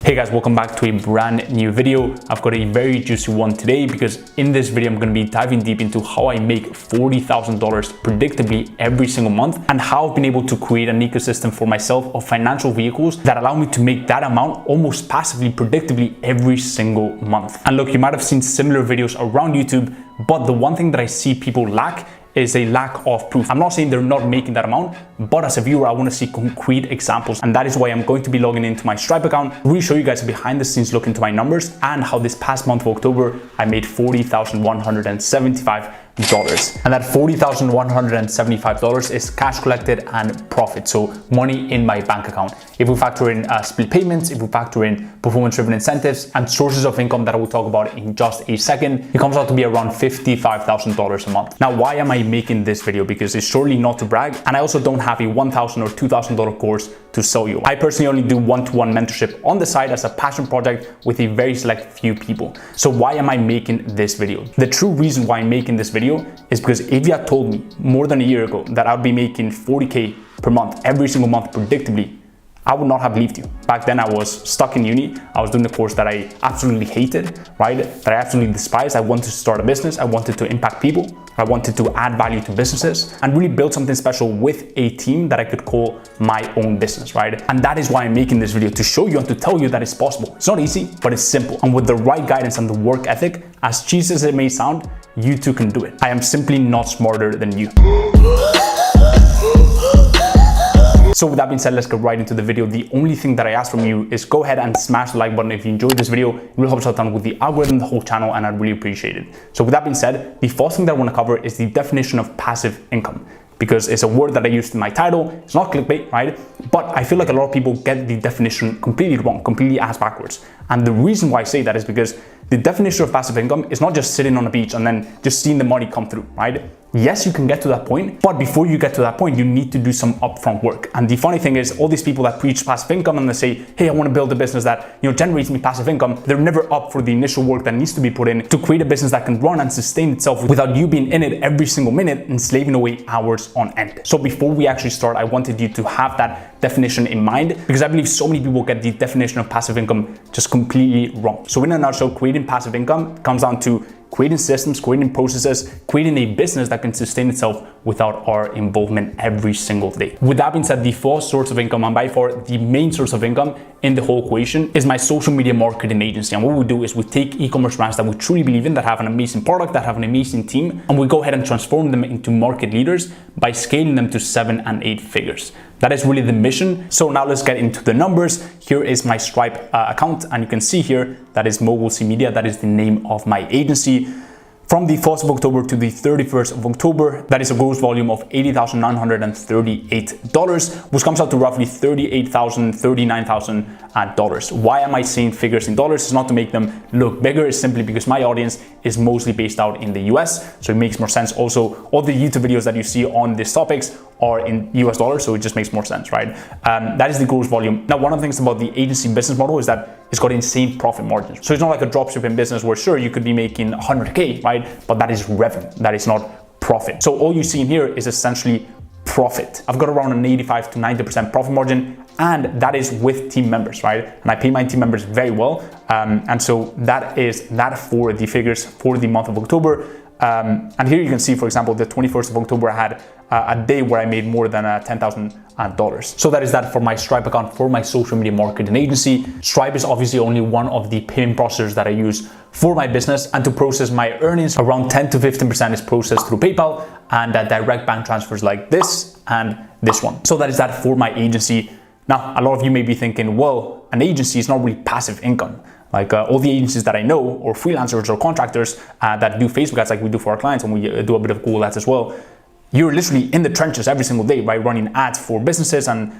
Hey guys, welcome back to a brand new video. I've got a very juicy one today because in this video, I'm going to be diving deep into how I make $40,000 predictably every single month and how I've been able to create an ecosystem for myself of financial vehicles that allow me to make that amount almost passively, predictably every single month. And look, you might have seen similar videos around YouTube, but the one thing that I see people lack is a lack of proof. I'm not saying they're not making that amount, but as a viewer, I want to see concrete examples. And that is why I'm going to be logging into my Stripe account, really show you guys a behind the scenes look into my numbers and how this past month of October, I made $40,175. And that $40,175 is cash collected and profit, so money in my bank account. If we factor in split payments, if we factor in performance-driven incentives and sources of income that I will talk about in just a second, it comes out to be around $55,000 a month. Now, why am I making this video? Because it's surely not to brag, and I also don't have a $1,000 or $2,000 course to sell you. I personally only do one-to-one mentorship on the side as a passion project with a very select few people. So why am I making this video? The true reason why I'm making this video is because if you had told me more than a year ago that I'd be making 40K per month, every single month predictably, I would not have believed you. Back then I was stuck in uni. I was doing the course that I absolutely hated, right? That I absolutely despised. I wanted to start a business. I wanted to impact people. I wanted to add value to businesses and really build something special with a team that I could call my own business, right? And that is why I'm making this video, to show you and to tell you that it's possible. It's not easy, but it's simple. And with the right guidance and the work ethic, as cheesy as it may sound, you too can do it. I am simply not smarter than you. So with that being said, let's get right into the video. The only thing that I ask from you is go ahead and smash the like button if you enjoyed this video. It really helps out a ton with the algorithm, the whole channel, and I'd really appreciate it. So with that being said, the first thing that I want to cover is the definition of passive income, because it's a word that I used in my title. It's not clickbait, right? But I feel like a lot of people get the definition completely wrong, completely ass backwards. And the reason why I say that is because the definition of passive income is not just sitting on a beach and then just seeing the money come through, right? Yes, you can get to that point, but before you get to that point, you need to do some upfront work. And the funny thing is, all these people that preach passive income and they say, hey, I want to build a business that, generates me passive income, they're never up for the initial work that needs to be put in to create a business that can run and sustain itself without you being in it every single minute and slaving away hours on end. So before we actually start, I wanted you to have that definition in mind, because I believe so many people get the definition of passive income just completely wrong. So in a nutshell, creating passive income comes down to creating systems, creating processes, creating a business that can sustain itself without our involvement every single day. With that being said, the first source of income, and by far the main source of income in the whole equation, is my social media marketing agency. And what we do is we take e-commerce brands that we truly believe in, that have an amazing product, that have an amazing team, and we go ahead and transform them into market leaders by scaling them to 7 and 8 figures. That is really the mission. So now let's get into the numbers. Here is my Stripe account, and you can see here that is Mogul C Media. That is the name of my agency. From the 1st of October to the 31st of October, that is a gross volume of $80,938, which comes out to roughly $38,000, $39,000. Why am I saying figures in dollars? It's not to make them look bigger. It's simply because my audience is mostly based out in the US. So it makes more sense. Also, all the YouTube videos that you see on these topics are in US dollars, so it just makes more sense, right? That is the gross volume. Now, one of the things about the agency business model is that it's got insane profit margins. So it's not like a dropshipping business where sure, you could be making 100K, right? But that is revenue, that is not profit. So all you see in here is essentially profit. I've got around an 85 to 90% profit margin, and that is with team members, right? And I pay my team members very well. And so that is that for the figures for the month of October. And here you can see, for example, the 21st of October, I had a day where I made more than $10,000. So that is that for my Stripe account, for my social media marketing agency. Stripe is obviously only one of the payment processors that I use for my business, and to process my earnings, around 10 to 15% is processed through PayPal, and direct bank transfers like this and this one. So that is that for my agency. Now, a lot of you may be thinking, well, an agency is not really passive income. Like all the agencies that I know, or freelancers or contractors that do Facebook ads like we do for our clients, and we do a bit of Google ads as well, you're literally in the trenches every single day, right? Running ads for businesses and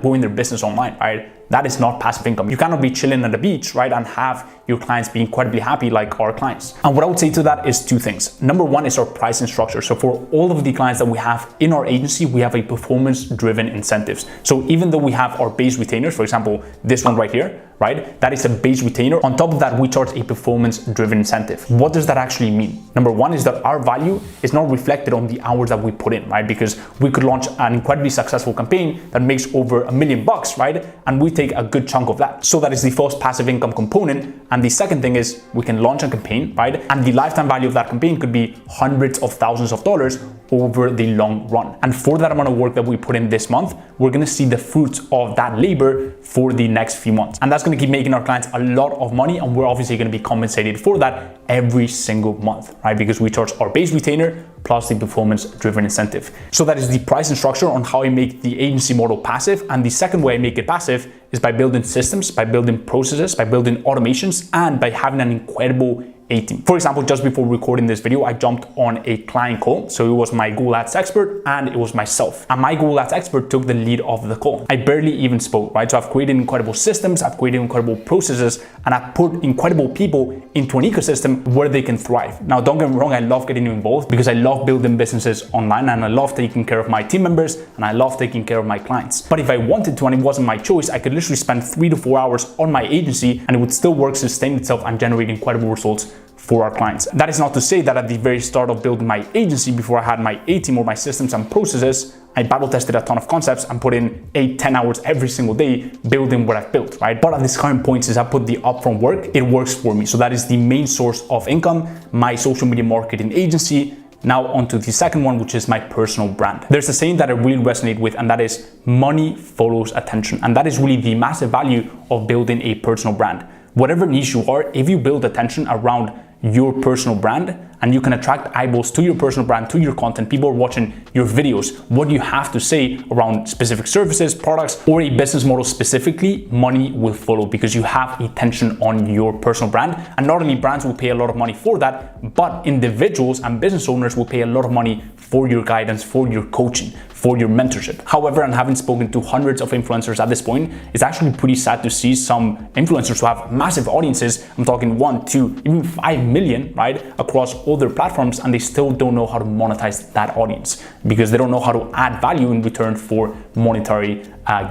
growing their business online, right? That is not passive income. You cannot be chilling at the beach, right? And have your clients be incredibly happy like our clients. And what I would say to that is two things. Number one is our pricing structure. So for all of the clients that we have in our agency, we have a performance-driven incentives. So even though we have our base retainers, for example, this one right here, right? That is a base retainer. On top of that, we charge a performance-driven incentive. What does that actually mean? Number one is that our value is not reflected on the hours that we put in, right? Because we could launch an incredibly successful campaign that makes over $1 million, right? And we take a good chunk of that. So that is the first passive income component. And the second thing is we can launch a campaign, right? And the lifetime value of that campaign could be hundreds of thousands of dollars over the long run. And for that amount of work that we put in this month, we're gonna see the fruits of that labor for the next few months. And that's gonna keep making our clients a lot of money, and we're obviously gonna be compensated for that every single month, right? Because we charge our base retainer plus the performance-driven incentive. So that is the pricing structure on how I make the agency model passive. And the second way I make it passive is by building systems, by building processes, by building automations, and by having an incredible A-team. For example, just before recording this video, I jumped on a client call. So it was my Google Ads expert and it was myself. And my Google Ads expert took the lead of the call. I barely even spoke, right? So I've created incredible systems, I've created incredible processes, and I've put incredible people into an ecosystem where they can thrive. Now, don't get me wrong, I love getting involved because I love building businesses online, and I love taking care of my team members, and I love taking care of my clients. But if I wanted to and it wasn't my choice, I could literally spend 3 to 4 hours on my agency and it would still work, sustain itself, and generate incredible results for our clients. That is not to say that at the very start of building my agency, before I had my A-team or my systems and processes, I battle tested a ton of concepts and put in 8-10 hours every single day building what I've built, right? But at this current point, since I put the upfront work, it works for me. So that is the main source of income, my social media marketing agency. Now onto the second one, which is my personal brand. There's a saying that I really resonate with, and that is money follows attention. And that is really the massive value of building a personal brand. Whatever niche you are, if you build attention around your personal brand and you can attract eyeballs to your personal brand, to your content, people are watching your videos, what you have to say around specific services, products, or a business model specifically, money will follow because you have attention on your personal brand. And not only brands will pay a lot of money for that, but individuals and business owners will pay a lot of money for your guidance, for your coaching, for your mentorship. However, and having spoken to hundreds of influencers at this point, it's actually pretty sad to see some influencers who have massive audiences, I'm talking 1, 2, even 5 million, right, across all their platforms, and they still don't know how to monetize that audience because they don't know how to add value in return for monetary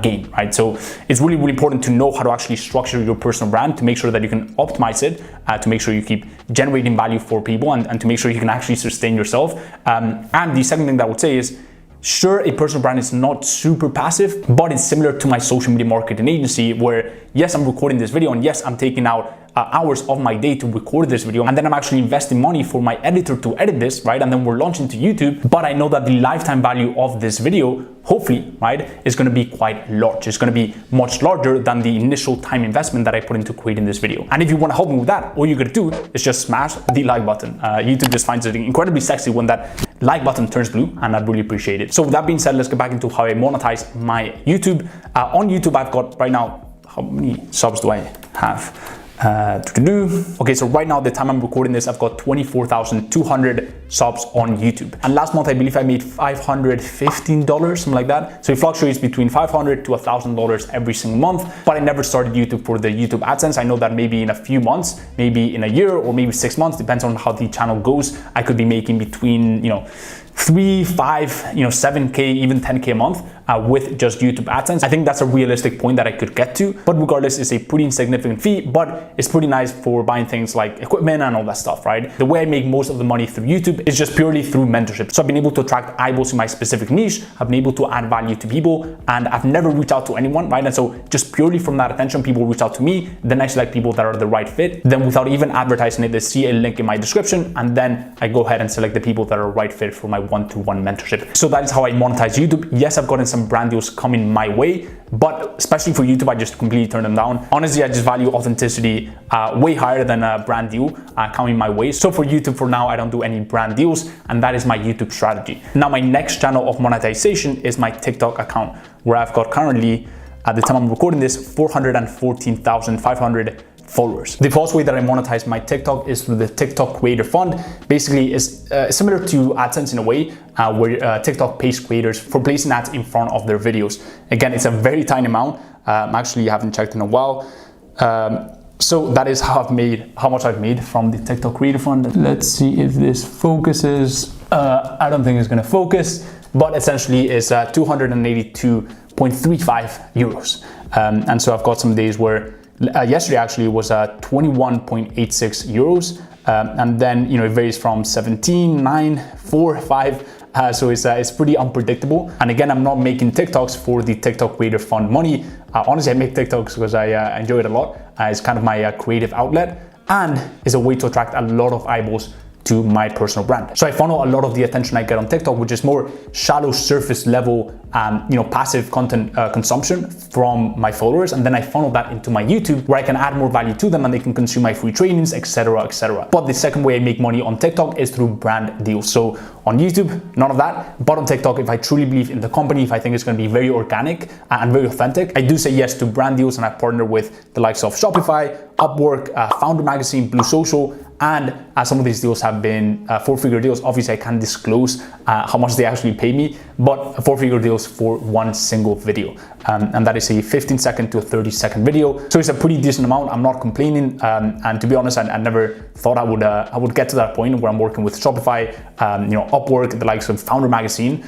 gain, right? So it's really, really important to know how to actually structure your personal brand to make sure that you can optimize it, to make sure you keep generating value for people, and to make sure you can actually sustain yourself. And the second thing that I would say is, sure, a personal brand is not super passive, but it's similar to my social media marketing agency where, yes, I'm recording this video, and yes, I'm taking out hours of my day to record this video, and then I'm actually investing money for my editor to edit this, right? And then we're launching to YouTube, but I know that the lifetime value of this video, hopefully, right, is gonna be quite large. It's gonna be much larger than the initial time investment that I put into creating this video. And if you wanna help me with that, all you gotta do is just smash the like button. YouTube just finds it incredibly sexy when that like button turns blue, and I'd really appreciate it. So with that being said, let's get back into how I monetize my YouTube. On YouTube, I've got right now, how many subs do I have? Okay, so right now, the time I'm recording this, I've got 24,200 subs on YouTube. And last month, I believe I made $515, something like that. So it fluctuates between $500 to $1,000 every single month. But I never started YouTube for the YouTube AdSense. I know that maybe in a few months, maybe in a year, or maybe 6 months, depends on how the channel goes, I could be making between, 3, 5, 7K, even 10K a month with just YouTube AdSense. I think that's a realistic point that I could get to, but regardless, it's a pretty insignificant fee, but it's pretty nice for buying things like equipment and all that stuff, right? The way I make most of the money through YouTube is just purely through mentorship. So I've been able to attract eyeballs in my specific niche, I've been able to add value to people, and I've never reached out to anyone, right? And so just purely from that attention, people reach out to me, then I select people that are the right fit, then without even advertising it, they see a link in my description, and then I go ahead and select the people that are right fit for my one-to-one mentorship. So that is how I monetize YouTube. Yes, I've gotten some brand deals coming my way, but especially for YouTube, I just completely turn them down. Honestly, I just value authenticity way higher than a brand deal coming my way. So for YouTube, for now, I don't do any brand deals, and that is my YouTube strategy. Now, my next channel of monetization is my TikTok account, where I've got currently, at the time I'm recording this, 414,500 followers. The first way that I monetize my TikTok is through the TikTok Creator Fund. Basically, is similar to AdSense in a way, where TikTok pays creators for placing ads in front of their videos. Again, it's a very tiny amount. Actually, I haven't checked in a while. So that is how much I've made from the TikTok Creator Fund. Let's see if this focuses. I don't think it's gonna focus, but essentially it's 282.35 euros. And so I've got some days where yesterday actually was 21.86 euros, and then it varies from 17, 9, 4, 5. So it's pretty unpredictable. And again, I'm not making TikToks for the TikTok Creator Fund money. Honestly, I make TikToks because I enjoy it a lot. It's kind of my creative outlet, and is a way to attract a lot of eyeballs to my personal brand. So I funnel a lot of the attention I get on TikTok, which is more shallow, surface level, passive content consumption from my followers, and then I funnel that into my YouTube, where I can add more value to them and they can consume my free trainings, etc., etc. But the second way I make money on TikTok is through brand deals. So on YouTube, none of that. But on TikTok, if I truly believe in the company, if I think it's going to be very organic and very authentic, I do say yes to brand deals, and I partner with the likes of Shopify, Upwork, Founder Magazine, Blue Social, and some of these deals have been 4-figure deals. Obviously, I can't disclose how much they actually pay me, but 4-figure deals for one single video. And that is a 15-second to a 30-second video. So it's a pretty decent amount. I'm not complaining. And to be honest, I never thought I would get to that point where I'm working with Shopify, Upwork, the likes of Founder Magazine,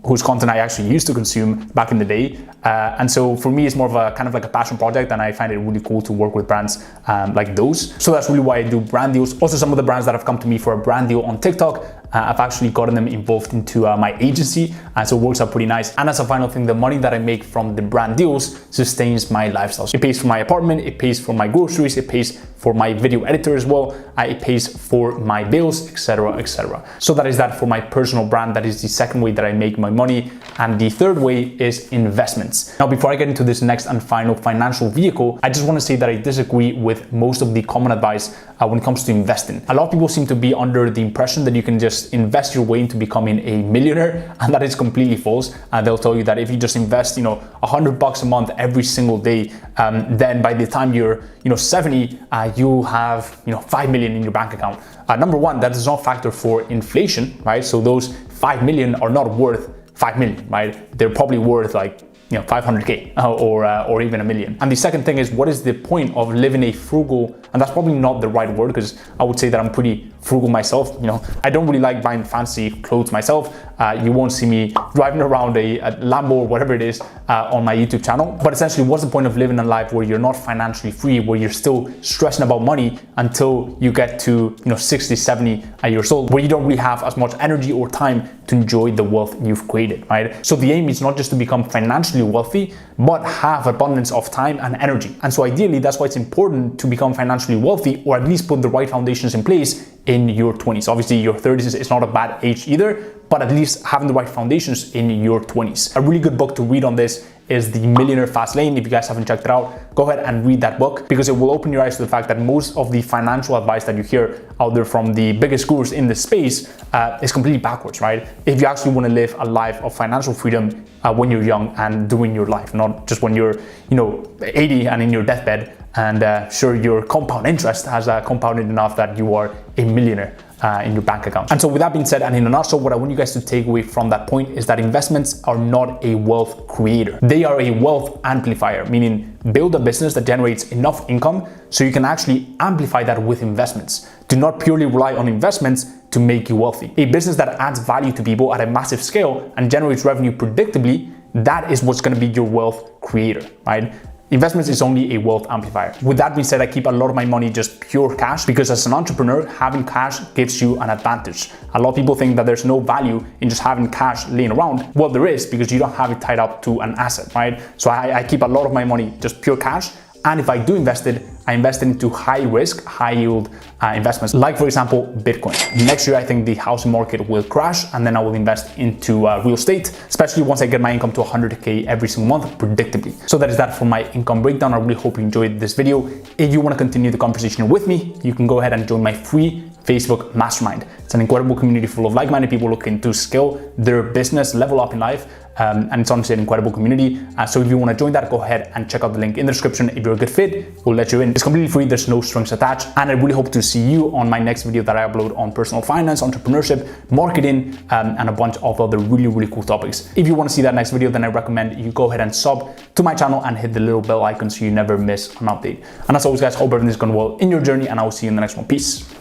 whose content I actually used to consume back in the day. And so for me, it's more of a kind of like a passion project, and I find it really cool to work with brands like those. So that's really why I do brand deals. Also, some of the brands that have come to me for a brand deal on TikTok, I've actually gotten them involved into my agency, and so it works out pretty nice. And as a final thing, the money that I make from the brand deals sustains my lifestyle. So it pays for my apartment, it pays for my groceries, it pays for my video editor as well, it pays for my bills, etc., etc. So that is that for my personal brand. That is the second way that I make my money. And the third way is investments. Now, before I get into this next and final financial vehicle, I just want to say that I disagree with most of the common advice when it comes to investing. A lot of people seem to be under the impression that you can just invest your way into becoming a millionaire, and that is completely false. They'll tell you that if you just invest, $100 a month every single day, then by the time you're, 70, you have, 5 million in your bank account. Number one, that does not factor for inflation, right? So those 5 million are not worth 5 million, right? They're probably worth like 500K or even $1 million. And the second thing is, what is the point of living a frugal, and that's probably not the right word, because I would say that I'm pretty frugal myself. I don't really like buying fancy clothes myself. You won't see me driving around a Lambo or whatever it is on my YouTube channel. But essentially, what's the point of living a life where you're not financially free, where you're still stressing about money until you get to 60, 70 years old, where you don't really have as much energy or time to enjoy the wealth you've created, right? So the aim is not just to become financially wealthy, but have abundance of time and energy. And so ideally, that's why it's important to become financially wealthy, or at least put the right foundations in place in your 20s. Obviously, your 30s is not a bad age either, but at least having the right foundations in your 20s. A really good book to read on this is The Millionaire Fast Lane. If you guys haven't checked it out, go ahead and read that book, because it will open your eyes to the fact that most of the financial advice that you hear out there from the biggest gurus in this space is completely backwards, right? If you actually want to live a life of financial freedom when you're young and doing your life, not just when you're 80 and in your deathbed, and sure, your compound interest has compounded enough that you are a millionaire in your bank account. And so with that being said, and in a nutshell, what I want you guys to take away from that point is that investments are not a wealth creator. They are a wealth amplifier, meaning build a business that generates enough income so you can actually amplify that with investments. Do not purely rely on investments to make you wealthy. A business that adds value to people at a massive scale and generates revenue predictably, that is what's going to be your wealth creator, right? Investments is only a wealth amplifier. With that being said, I keep a lot of my money just pure cash, because as an entrepreneur, having cash gives you an advantage. A lot of people think that there's no value in just having cash laying around. Well, there is, because you don't have it tied up to an asset, right? So I keep a lot of my money just pure cash. And if I do invest it, I invest it into high risk, high yield investments, like for example, Bitcoin. Next year, I think the housing market will crash, and then I will invest into real estate, especially once I get my income to 100K every single month predictably. So that is that for my income breakdown. I really hope you enjoyed this video. If you want to continue the conversation with me, you can go ahead and join my free Facebook mastermind. It's an incredible community full of like-minded people looking to scale their business, level up in life, and it's honestly an incredible community. So if you want to join that, go ahead and check out the link in the description. If you're a good fit, we'll let you in. It's completely free, there's no strings attached, and I really hope to see you on my next video that I upload on personal finance, entrepreneurship, marketing, and a bunch of other really cool topics. If you want to see that next video, then I recommend you go ahead and sub to my channel and hit the little bell icon so you never miss an update. And as always, guys, hope everything is going well in your journey, and I will see you in the next one. Peace.